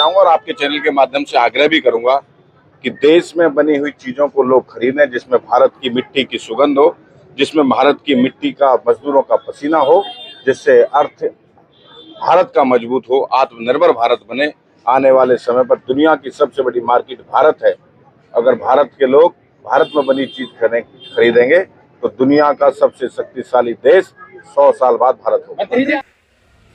चाहूंगा और आपके चैनल के माध्यम से आग्रह भी करूंगा कि देश में बनी हुई चीजों को लोग खरीदें, जिसमें भारत की मिट्टी की सुगंध हो, जिसमें भारत की मिट्टी का, मजदूरों का पसीना हो, जिससे अर्थ भारत का मजबूत हो, आत्मनिर्भर भारत बने। आने वाले समय पर दुनिया की सबसे बड़ी मार्केट भारत है। अगर भारत के लोग भारत में बनी चीज खरीदेंगे तो दुनिया का सबसे शक्तिशाली देश 100 साल बाद भारत होगा।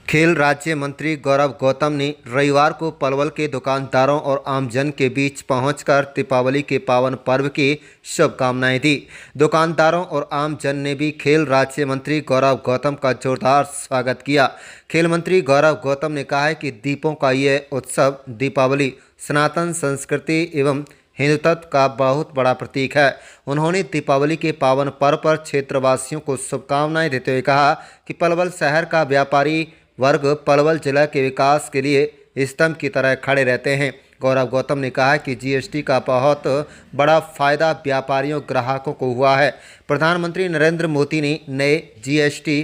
खेल राज्य मंत्री गौरव गौतम ने रविवार को पलवल के दुकानदारों और आमजन के बीच पहुंचकर दीपावली के पावन पर्व की शुभकामनाएं दी। दुकानदारों और आमजन ने भी खेल राज्य मंत्री गौरव गौतम का जोरदार स्वागत किया। खेल मंत्री गौरव गौतम ने कहा है कि दीपों का यह उत्सव दीपावली सनातन संस्कृति एवं हिंदुत्व का बहुत बड़ा प्रतीक है। उन्होंने दीपावली के पावन पर्व पर क्षेत्रवासियों को शुभकामनाएं देते हुए कहा कि पलवल शहर का व्यापारी वर्ग पलवल जिला के विकास के लिए स्तंभ की तरह खड़े रहते हैं। गौरव गौतम ने कहा कि जीएसटी का बहुत बड़ा फायदा व्यापारियों ग्राहकों को हुआ है। प्रधानमंत्री नरेंद्र मोदी ने नए जीएसटी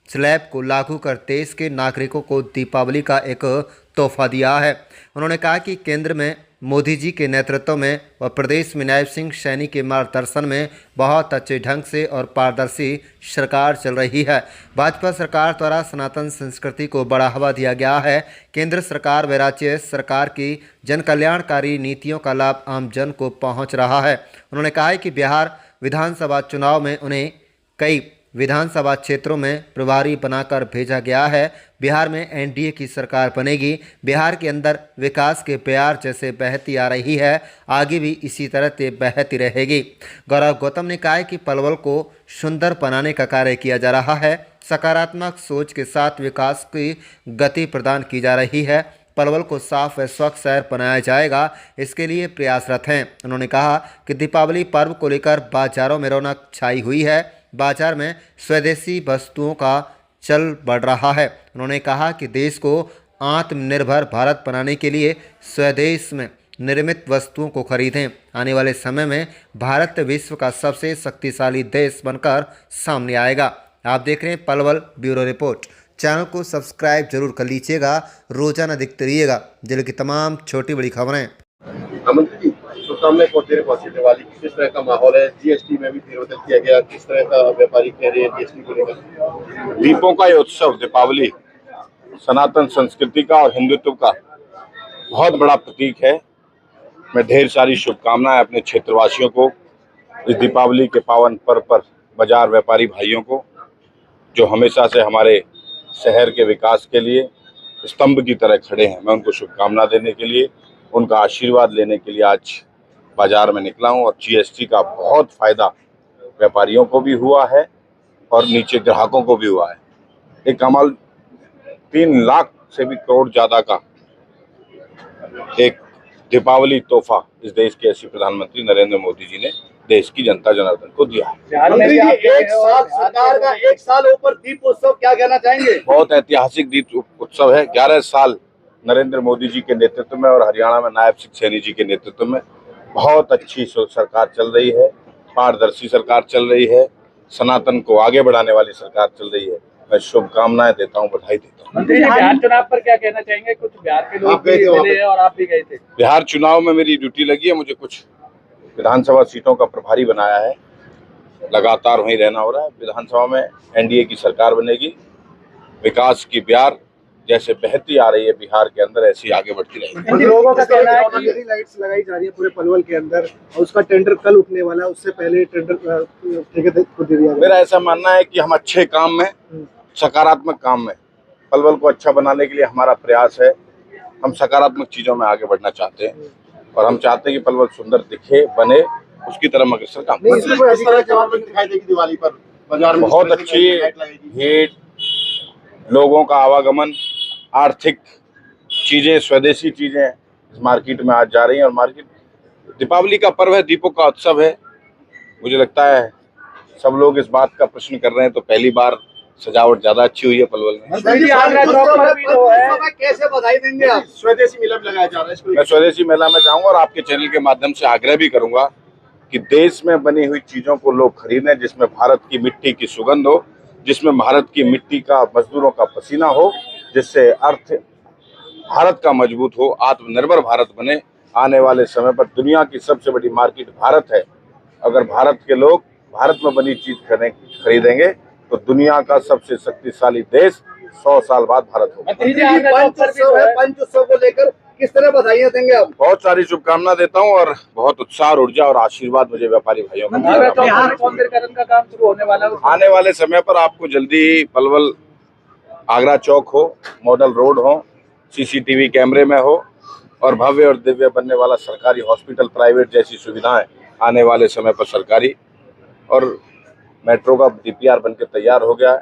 स्लैब को लागू कर देश के नागरिकों को दीपावली का एक तोहफा दिया है। उन्होंने कहा कि केंद्र में मोदी जी के नेतृत्व में और प्रदेश में नायब सिंह सैनी के मार्गदर्शन में बहुत अच्छे ढंग से और पारदर्शी सरकार चल रही है। भाजपा सरकार द्वारा सनातन संस्कृति को बढ़ावा दिया गया है। केंद्र सरकार व राज्य सरकार की जन कल्याणकारी नीतियों का लाभ आम जन को पहुंच रहा है। उन्होंने कहा है कि बिहार विधानसभा चुनाव में उन्हें कई विधानसभा क्षेत्रों में प्रभारी बनाकर भेजा गया है। बिहार में एनडीए की सरकार बनेगी। बिहार के अंदर विकास के प्यार जैसे बहती आ रही है, आगे भी इसी तरह से बहती रहेगी। गौरव गौतम ने कहा है कि पलवल को सुंदर बनाने का कार्य किया जा रहा है। सकारात्मक सोच के साथ विकास की गति प्रदान की जा रही है। पलवल को साफ व स्वच्छ शहर बनाया जाएगा, इसके लिए प्रयासरत हैं। उन्होंने कहा कि दीपावली पर्व को लेकर बाजारों में रौनक छाई हुई है। बाजार में स्वदेशी वस्तुओं का चल बढ़ रहा है। उन्होंने कहा कि देश को आत्मनिर्भर भारत बनाने के लिए स्वदेश में निर्मित वस्तुओं को खरीदें। आने वाले समय में भारत विश्व का सबसे शक्तिशाली देश बनकर सामने आएगा। आप देख रहे हैं पलवल ब्यूरो रिपोर्ट। चैनल को सब्सक्राइब जरूर कर लीजिएगा, रोजाना दिखते रहिएगा जिले की तमाम छोटी बड़ी खबरें। दिवाली किस तरह का माहौल है? जीएसटी में भी फेरबदल किया गया, किस तरह का व्यापारी कह रहे हैं जीएसटी को लेकर? दीपों का ये उत्सव दीपावली सनातन संस्कृति का और हिंदुत्व का बहुत बड़ा प्रतीक है। मैं ढेर सारी शुभकामनाएं अपने क्षेत्रवासियों को इस दीपावली के पावन पर्व पर, बाजार व्यापारी भाइयों को जो हमेशा से हमारे शहर के विकास के लिए स्तंभ की तरह खड़े हैं, मैं उनको शुभकामना देने के लिए, उनका आशीर्वाद लेने के लिए आज बाजार में निकला हूं। और जीएसटी का बहुत फायदा व्यापारियों को भी हुआ है और नीचे ग्राहकों को भी हुआ है। एक कमाल 3 लाख से भी करोड़ ज्यादा का एक दीपावली तोहफा इस देश के ऐसे प्रधानमंत्री नरेंद्र मोदी जी ने देश की जनता जनार्दन को दिया है। एक साल सरकार का 1 साल ऊपर दीप उत्सव, क्या कहना चाहेंगे? बहुत ऐतिहासिक दीप उत्सव है। 11 साल नरेंद्र मोदी जी के नेतृत्व में और हरियाणा में नायब सिंह सैनी जी के नेतृत्व में बहुत अच्छी सरकार चल रही है, पारदर्शी सरकार चल रही है, सनातन को आगे बढ़ाने वाली सरकार चल रही है। मैं शुभकामनाएं देता हूं, बधाई देता हूं। बिहार चुनाव पर क्या कहना चाहेंगे? कुछ बिहार के लोग भी मिले और आप भी गए थे। बिहार चुनाव में मेरी ड्यूटी लगी है, मुझे कुछ विधानसभा सीटों का प्रभारी बनाया है, लगातार वहीं रहना हो रहा है। विधानसभा में एनडीए की सरकार बनेगी, विकास की ब्यार जैसे बहती आ रही है बिहार के अंदर, ऐसी आगे बढ़ती रहेगी। लोगों का कहना है कि लाइट्स लगाई जा रही है पूरे पलवल के अंदर और उसका टेंडर कल उठने वाला है, उससे पहले टेंडर ठेकेदार को दे दिया गया। मेरा ऐसा मानना है कि हम अच्छे काम में, सकारात्मक काम में, पलवल को अच्छा बनाने के लिए हमारा प्रयास है। हम सकारात्मक चीजों में आगे बढ़ना चाहते हैं और हम चाहते हैं कि पलवल सुंदर दिखे, बने, उसकी तरफ अग्रसर काम। दिखाई देगी दिवाली पर बाजार में बहुत अच्छी भीड़, लोगों का आवागमन, आर्थिक चीजें, स्वदेशी चीजें इस मार्केट में आज जा रही हैं। और मार्केट दीपावली का पर्व है, दीपों का उत्सव है। मुझे लगता है सब लोग इस बात का प्रश्न कर रहे हैं, तो पहली बार सजावट ज्यादा अच्छी हुई है पलवल में। कैसे बधाई देंगे आप? स्वदेशी मेला लगाया जा रहा है। मैं स्वदेशी मेला में जाऊंगा और आपके चैनल के माध्यम से आग्रह भी करूंगा कि देश में बनी हुई चीजों को लोग खरीदें, जिसमें भारत की मिट्टी की सुगंध हो, जिसमें भारत की मिट्टी का, मजदूरों का पसीना हो, जिससे अर्थ भारत का मजबूत हो, आत्मनिर्भर भारत बने। आने वाले समय पर दुनिया की सबसे बड़ी मार्केट भारत है। अगर भारत के लोग भारत में बनी चीज खरीदेंगे तो दुनिया का सबसे शक्तिशाली देश 100 साल बाद भारत होगा। पंच उत्सव को लेकर किस तरह बधाइयां देंगे आप? बहुत सारी शुभकामना देता हूं और बहुत उत्साह, ऊर्जा और आशीर्वाद मुझे व्यापारी भाइयों का मिलेगा। सौंदर्यीकरण का काम शुरू होने वाला है। आने वाले समय पर आपको जल्दी ही पलवल आगरा चौक हो, मॉडल रोड हो, सीसीटीवी कैमरे में हो और भव्य और दिव्य बनने वाला सरकारी हॉस्पिटल, प्राइवेट जैसी सुविधाएं आने वाले समय पर सरकारी, और मेट्रो का डीपीआर बनकर तैयार हो गया है।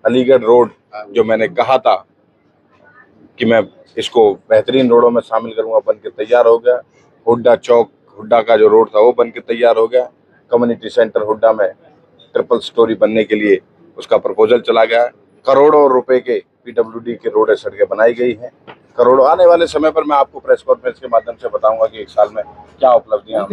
अलीगढ़ रोड जो मैंने कहा था कि मैं इसको बेहतरीन रोडों में शामिल करूंगा, बनकर तैयार हो गया। हुड्डा चौक, हुड्डा का जो रोड था वो बनकर तैयार हो गया। कम्युनिटी सेंटर हुड्डा में ट्रिपल स्टोरी बनने के लिए उसका प्रपोजल चला गया है। करोड़ों रुपए के पीडब्ल्यूडी के रोडें, सड़कें बनाई गई हैं। करोड़ों। आने वाले समय पर मैं आपको प्रेस कॉन्फ्रेंस के माध्यम से बताऊंगा कि एक साल में क्या उपलब्धियां